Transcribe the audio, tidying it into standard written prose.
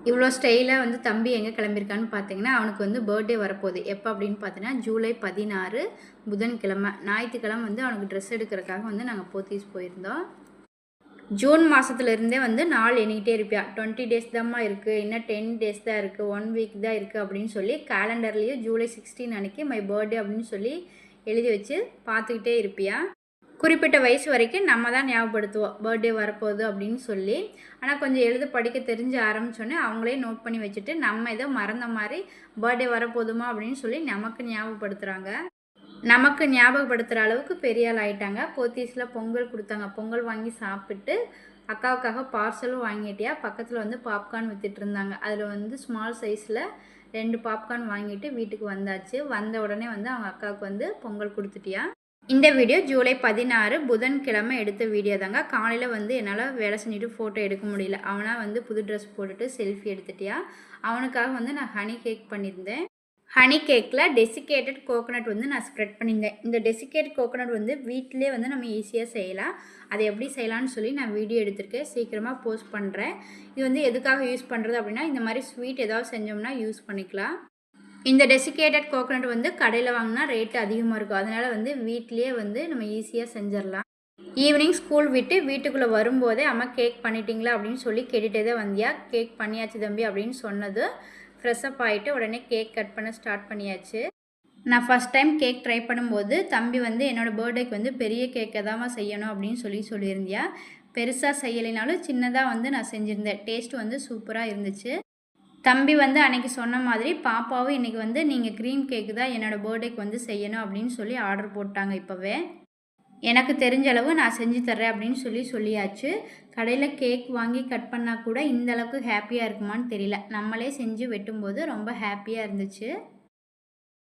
இவ்வளோ ஸ்டைலாக வந்து தம்பி எங்கே கிளம்பியிருக்கான்னு பார்த்தீங்கன்னா, அவனுக்கு வந்து பர்த்டே வரப்போகுது. எப்போ அப்படின்னு பார்த்தீங்கன்னா, ஜூலை 16 புதன்கிழமை. ஞாயித்துக்கிழமை வந்து அவனுக்கு ட்ரெஸ் எடுக்கிறதுக்காக வந்து நாங்கள் போத்தீஸ் போயிருந்தோம். ஜூன் மாதத்துலேருந்தே வந்து நாள் எண்ணிக்கிட்டே இருப்பியா. 20 டேஸ் தான்மா இருக்குது, இன்னும் 10 டேஸ் தான் இருக்குது, 1 வீக் தான் இருக்குது அப்படின்னு சொல்லி கேலண்டர்லேயும் ஜூலை 16 அன்றைக்கி மை பர்த்டே அப்படின்னு சொல்லி எழுதி வச்சு பார்த்துக்கிட்டே இருப்பியா. குறிப்பிட்ட வயசு வரைக்கும் நம்ம தான் ஞாபகப்படுத்துவோம் பர்த்டே வரப்போகுது அப்படின்னு சொல்லி. ஆனால் கொஞ்சம் எழுத படிக்க தெரிஞ்சு ஆரம்பித்தோன்னே அவங்களே நோட் பண்ணி வச்சுட்டு நம்ம ஏதோ மறந்த மாதிரி பர்த்டே வரப்போதுமா அப்படின்னு சொல்லி நமக்கு ஞாபகப்படுத்துகிறாங்க. நமக்கு ஞாபகப்படுத்துகிற அளவுக்கு பெரிய ஆள் ஆகிட்டாங்க. போத்தீஸில் பொங்கல் கொடுத்தாங்க. பொங்கல் வாங்கி சாப்பிட்டு அக்காவுக்காக பார்சலும் வாங்கிட்டியா. பக்கத்தில் வந்து பாப்கார்ன் விற்றுட்டு இருந்தாங்க. அதில் வந்து ஸ்மால் சைஸில் 2 பாப்கார்ன் வாங்கிட்டு வீட்டுக்கு வந்தாச்சு. வந்த உடனே வந்து அவங்க அக்காவுக்கு வந்து பொங்கல் கொடுத்துட்டியா. இந்த வீடியோ ஜூலை 16 புதன்கிழமை எடுத்த வீடியோ தாங்க. காலையில் வந்து என்னால் வேலை செஞ்சுட்டு ஃபோட்டோ எடுக்க முடியல. அவனாக வந்து புது ட்ரெஸ் போட்டுட்டு செல்ஃபி எடுத்துட்டியா. அவனுக்காக வந்து நான் ஹனி கேக் பண்ணியிருந்தேன். ஹனி கேக்கில் டெசிகேட்டட் கோகோனட் வந்து நான் ஸ்ப்ரெட் பண்ணியிருந்தேன். இந்த டெசிகேட்டட் கோகோனட் வந்து வீட்டிலே வந்து நம்ம ஈஸியாக செய்யலாம். அதை எப்படி செய்யலான்னு சொல்லி நான் வீடியோ எடுத்திருக்கேன். சீக்கிரமாக போஸ்ட் பண்ணுறேன். இது வந்து எதுக்காக யூஸ் பண்ணுறது அப்படின்னா, இந்த மாதிரி ஸ்வீட் ஏதாவது செஞ்சோம்னா யூஸ் பண்ணிக்கலாம். இந்த டெசிகேட்டட் கோகோனட் வந்து கடையில் வாங்கினா ரேட்டு அதிகமாக இருக்கும். அதனால் வந்து வீட்லேயே வந்து நம்ம ஈஸியாக செஞ்சிடலாம். ஈவினிங் ஸ்கூல் விட்டு வீட்டுக்குள்ளே வரும்போதே அம்மா கேக் பண்ணிட்டீங்களா அப்படின்னு சொல்லி கேட்டுகிட்டே தான் வந்தியா. கேக் பண்ணியாச்சு தம்பி அப்படின்னு சொன்னது. ஃப்ரெஷ்அப் ஆகிட்டு உடனே கேக் கட் பண்ண ஸ்டார்ட் பண்ணியாச்சு. நான் ஃபஸ்ட் டைம் கேக் ட்ரை பண்ணும்போது தம்பி வந்து என்னோடய பர்த்டேக்கு வந்து பெரிய கேக்கை தான் செய்யணும் அப்படின்னு சொல்லியிருந்தியா. பெருசாக செய்யலைனாலும் சின்னதாக வந்து நான் செஞ்சுருந்தேன். டேஸ்ட் வந்து சூப்பராக இருந்துச்சு. தம்பி வந்து அன்றைக்கி சொன்ன மாதிரி பாப்பாவும் இன்றைக்கி வந்து நீங்கள் க்ரீம் கேக்கு தான் என்னோடய பர்த்டேக்கு வந்து செய்யணும் அப்படின்னு சொல்லி ஆர்டர் போட்டாங்க. இப்போவே எனக்கு தெரிஞ்ச அளவு நான் செஞ்சு தர்றேன் அப்படின்னு சொல்லியாச்சு. கடையில் கேக் வாங்கி கட் பண்ணால் கூட இந்த அளவுக்கு ஹாப்பியாக இருக்குமான்னு தெரியல. நம்மளே செஞ்சு வெட்டும்போது ரொம்ப ஹாப்பியாக இருந்துச்சு.